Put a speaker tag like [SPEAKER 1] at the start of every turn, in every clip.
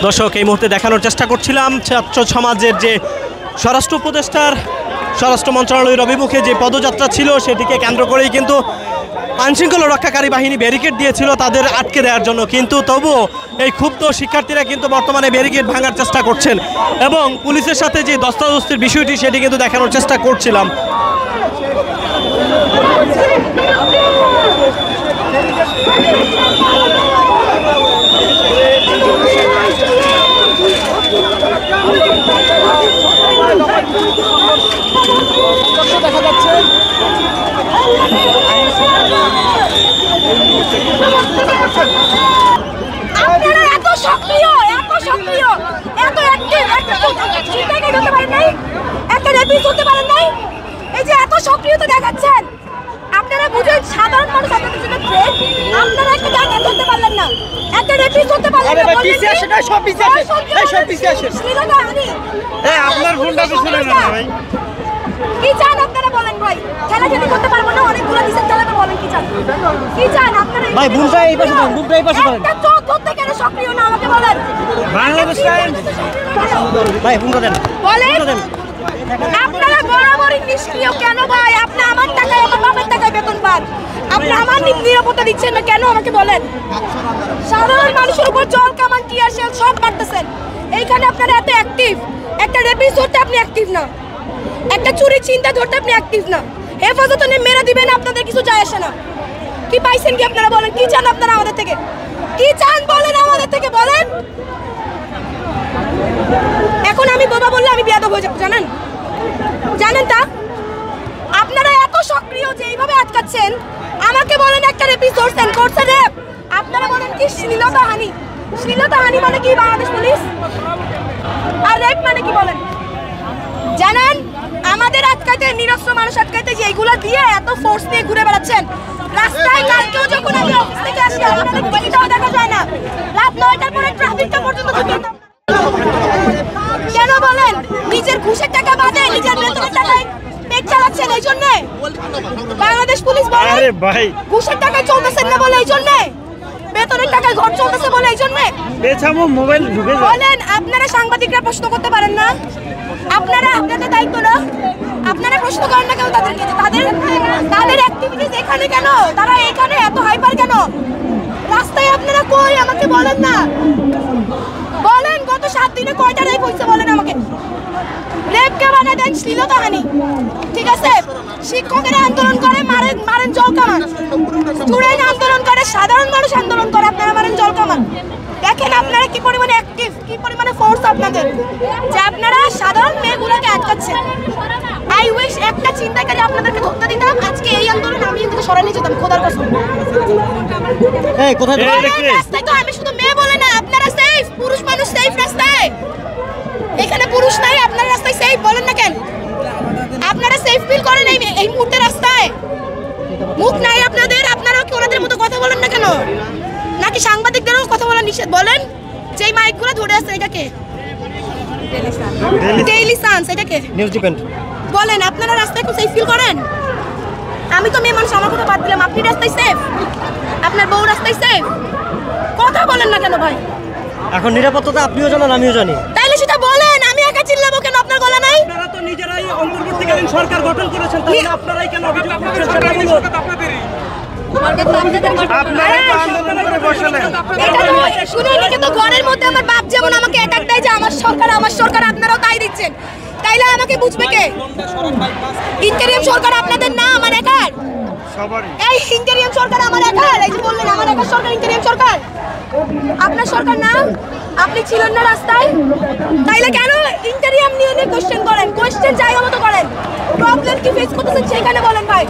[SPEAKER 1] দর্শক এই মুহূর্তে দেখানোর চেষ্টা করছিলাম ছাত্র সমাজের যে স্বরাষ্ট্র উপদেষ্টার স্বরাষ্ট্র মন্ত্রণালয়ের অভিমুখে যে পদযাত্রা ছিল সেটিকে কেন্দ্র করেই কিন্তু আইনশৃঙ্খলা রক্ষাকারী বাহিনী ব্যারিকেড দিয়েছিল তাদের আটকে দেওয়ার জন্য, কিন্তু তবুও এই ক্ষুব্ধ শিক্ষার্থীরা কিন্তু বর্তমানে ব্যারিকেড ভাঙার চেষ্টা করছেন এবং পুলিশের সাথে যে ধস্তাধস্তির বিষয়টি সেটি কিন্তু দেখানোর চেষ্টা করছিলাম। দেখা যাচ্ছে
[SPEAKER 2] আপনারা এত সক্রিয় এত অ্যাক্টিভ হতে পারেন নাই, একটা রেপিস হতে পারেন নাই, এই যে এত সক্রিয়তা দেখাচ্ছেন আপনারা বুঝেন সাধারণ মানুষ আপনাদের জন্য থ্রেট, আপনারা একটা জায়গা করতে পারলেন না, একটা রেপিস হতে পারলেন না।
[SPEAKER 1] পিছে আসে না, সব পিছে আসে, এই সব পিছে আসে। এই আপনার ফোনটা পিছনে না ভাই,
[SPEAKER 2] কি চান আপনারা বলেন ভাই? খেলাধুলা করতে পারবো না, অনেকগুলো ডিসেন্ট চালাতে বলেন কি চান? কি চান আপনারা?
[SPEAKER 1] ভাই বুমটা এই পাশে দেন, বুমটা এই পাশে দেন।
[SPEAKER 2] একটা চোখ ধরতে কেন সক্রিয় না আমাকে বলেন?
[SPEAKER 1] বাংলাদেশ টাইম ভাই বুমটা দেন,
[SPEAKER 2] বলেন আপনারা বরাবরই নিষ্ক্রিয় কেন ভাই? আপনি আমার টাকায় আমার বাবার টাকায় বেতন পান, আপনি আমার নিরাপত্তা দিচ্ছেন না কেন আমাকে বলেন? সাধারণ মানুষের উপর জল কামান টিয়ার শেল সব মারতেছেন, এইখানে আপনারা এত অ্যাক্টিভ, একটা রেপিস ধরতে আপনি অ্যাক্টিভ না, একটা চুরি চিন্তা ধরতে আপনি অ্যাক্টিভ না, হেফাজতে মেরে দিবেন আপনাদের কিছু যায় আসে না। কি পাইছেন কি আপনারা বলেন? কি চান আপনারা আমাদের থেকে? কি চান বলেন আমাদের থেকে বলেন? এখন আমি বাবা বললে আমি বেয়াদব হয়ে যাব, জানেন তা? আপনারা এত সক্রিয় যে এইভাবে আটকাচ্ছেন, আমাকে বলেন একটা রেপিস ধরছেন, করছে রেপ, আপনারা বলেন কি শ্লীলতাহানি? শ্লীলতাহানি মানে কি বাংলাদেশ পুলিশ? আর রেপ মানে কি বলেন? জানেন আমাদের আটকাইতে, নিরস্ত্র মানুষ আটকাইতে যে এইগুলো দিয়ে এত ফোর্স দিয়ে ঘুরে বেড়াচ্ছেন রাস্তায়। কালকেও যখন আমি অফিস থেকে আসি আপনাদের টিভিটাও দেখা যায় না, রাত 9টার পরে ট্রাফিকটা পর্যন্ত কেন বলেন? নিজের ঘুষের টাকা বাদে নিজের বেতনের টাকায় পেট চালাচ্ছেন, এই জন্যে বাংলাদেশ পুলিশ বলে
[SPEAKER 1] ভাই
[SPEAKER 2] ঘুষের টাকায় চলতেছেন না বলে, এই জন্যে বেতনের টাকায় ঘর চলতেছে বলে, এই জন্যে
[SPEAKER 1] মোবাইল ঢুকে
[SPEAKER 2] বলেন। আপনারা সাংবাদিকরা প্রশ্ন করতে পারেন না? আপনারা আপনাদের দায়িত্ব না, আপনারা প্রশ্ন করেন না কেন তাদেরকে? তাদের অ্যাক্টিভিটিস এখানে কেন? তারা এখানে এত হাইপার কেন? রাস্তায় আপনারা কই আমাকে বলেন না? বলেন গত 7 দিনে কয়টা রেপ হয়েছে বলেন আমাকে? রেপকে বানায় দেন শ্লীলতাহানি, ঠিক আছে? শিক্ষকেরা আন্দোলন করে মারেন জল কামান, স্টুডেন্ট আন্দোলন করে, সাধারণ মানুষ আন্দোলন করে, আপনারা মারেন জল কামান। দেখেন আপনারা কি পরিমাণে অ্যাক্টিভ, কি পরিমাণে ফোর্স আপনাদের, যে আপনারা সাধারণ মেয়েগুলোকে আটকাচ্ছেন। আই উইশ একটা চিন্তাকারী আপনাদেরকে ধরতে দিতাম, আজকে এই আন্দোলন আমি কিন্তু সরাই নিয়ে যেতাম খোদার কসম। রাস্তায় তো আমি শুধু মেয়ে বলে না, আপনারা সেফ, পুরুষ মানুষ সেফ রাস্তায়, এখানে পুরুষ নাই, আপনারা রাস্তায় সেফ বলেন না কেন? আপনারা সেফ ফিল করেন এই মুহূর্তে রাস্তায়? মুখ নাই আপনাদের, আপনারাও কি ওনাদের মতো কথা বলেন না কেন? নাকি সাংবাদিকদেরও কথা বলা নিষেধ? বলেন যেই মাইকগুলো ধরে আছে এটাকে ডেইলি সানস, এটাকে
[SPEAKER 1] নিউজ ডিপেন্ড।
[SPEAKER 2] বলেন আপনারা রাস্তায় খুব সেফ ফিল করেন? আমি তো মেয়ে মানুষ, আমার কথা বাদ দিলাম, আপনি রাস্তায় সেফ? আপনার বউ রাস্তায় সেফ? কথা বলেন না কেন ভাই?
[SPEAKER 1] এখন নিরাপত্তা আপনিও জানেন আমিও জানি,
[SPEAKER 2] তাইলে সেটা বলেন, আমি একা চিল্লাবো কেন? আপনার গলা নাই?
[SPEAKER 1] আপনারা তো নিজেরাই অন্তর্বর্তীকালীন সরকার গঠন করেছেন, তাহলে আপনারাই কেন অভিযোগ করছেন? সেটা বলুন। ঘরের মধ্যে আমার বাপ যেমন আমাকে অ্যাটাক দেয় যে আমার সরকার, আপনারাও তাই দিচ্ছেন, তাইলে আমাকে বুঝবে কে? ইন্টারিয়াম সরকার আপনাদের না, আমার একার? এই ইন্টারিয়াম সরকার আমার একার? এই যে বললেন আমার একার সরকার, ইন্টারিয়াম সরকার আপনার সরকার না? আপনি ছিলেন না রাস্তায়? তাইলে কেন ইন্টারিয়াম নিয়ে কোশ্চেন করেন? কোশ্চেন জায়গা মতো করেন, প্রবলেম কি ফেস করতেছেন সেখানে বলেন ভাই।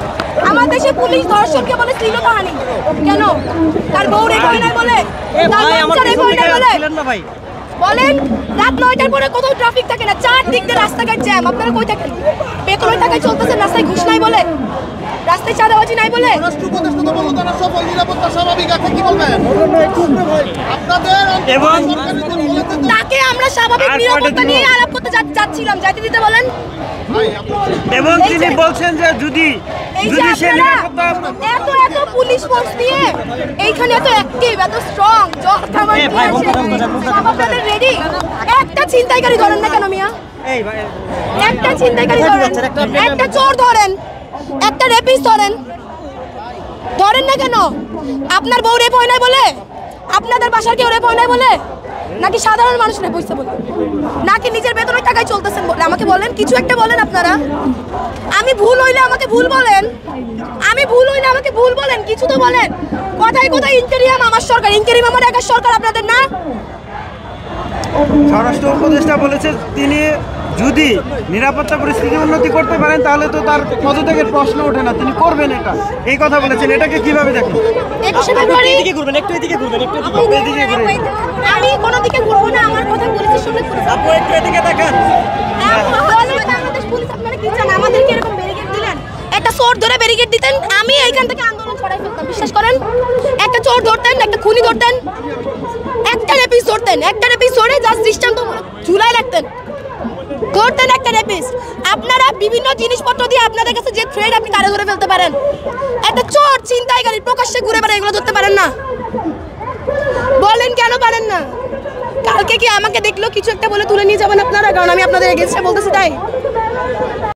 [SPEAKER 1] আমার দেশে পুলিশ ধর্ষণকে বলে শ্লীলতাহানি কেন? তার বউ রেপ হয় না বলে, তার বাচ্চা রেপ হয় না বলে বলেন? রাত 9টার পরে কোথাও ট্রাফিক থাকে না, 4 দিক দিয়ে রাস্তাঘাট জ্যাম, আপনারা কই থাকেন? বেতনের টাকায় চলতেছেন, রাস্তায় ঘুষ নাই বলে, রাস্তায় চাঁদাবাজি নাই বলে।
[SPEAKER 3] স্বাভাবিক আছে কি বলবেন আপনাদের? এবং
[SPEAKER 1] তাকে আমরা স্বাভাবিক নিরাপত্তা নিয়ে আলাপ করতে যাচ্ছিলাম, যাইতে দিতে বলেন।
[SPEAKER 3] এবং তিনি বলছেন যে যদি সে নিরাপত্তা
[SPEAKER 1] এত পুলিশ ফোর্স দিয়ে এইখানে এত অ্যাক্টিভ, এত স্ট্রং, আপনাদের রেডি। একটা ছিনতাইকারী ধরেন না কেন মিয়া? একটা ছিনতাইকারী ধরেন, একটা চোর ধরেন, একটা রেপিস ধরেন না কেন? আপনার বউ রেপ হয় নাই বলে? আপনাদের বাসার কেউ রেপ হয় নাই বলে? নাকি সাধারণ মানুষ রেপ হইছে বলে? নাকি নিজের বেতনের টাকায় চলতেছেন বলে? আমাকে বলেন, কিছু একটা বলেন আপনারা। আমি ভুল হইলে আমাকে ভুল বলেন, কিছু তো বলেন। কথায় কথায় ইন্টেরিয়াম আমার সরকার, ইন্টেরিয়াম আমার একার সরকার, আপনাদের না।
[SPEAKER 3] স্বরাষ্ট্র উপদেষ্টা বলেছে তিনি যদি নিরাপত্তা পরিস্থিতি উন্নতি করতে পারেন তাহলে তো তার পদত্যাগের প্রশ্ন ওঠে না, তিনি করবেন এটা, এই কথা বলেছেন। এটাকে কিভাবে দেখেন?
[SPEAKER 1] 21শে ফেব্রুয়ারি আমি কোনো দিকে ঘুরবো না, আমার কথা পুলিশের সঙ্গে
[SPEAKER 3] আপু একটু এদিকে দেখেন।
[SPEAKER 1] বাংলাদেশ পুলিশ আপনারা কি চান? আমাদেরকে এরকম ব্যারিকেড দিলেন, একটা চোর ধরে ব্যারিকেড দিতেন, আমি এইখান থেকে আন্দোলন ছড়াই ফেলতাম, বিশ্বাস করেন। একটা চোর ধরতেন, একটা খুনি ধরতেন, একটা রেপিস ধরতেন, একটা রেপিস ধরে জাস্ট দৃষ্টান্ত ঝুলাই রাখতেন, ধরতেন একটা রেপিস। আপনারা বিভিন্ন জিনিসপত্র দিয়ে আপনাদের কাছে যে থ্রেড আপনি কারে ধরে ফেলতে পারেন। একটা চোর ছিনতাইকারী প্রকাশ্যে ঘুরে বেড়ায়, এগুলো ধরতে পারেন না? বলেন কেন পারেন না? কালকে কি আমাকে দেখলো কিছু একটা বলে তুলে নিয়ে যাবেন আপনারা? কারণ আমি আপনাদের এগেইনস্টে বলতেছি তাই।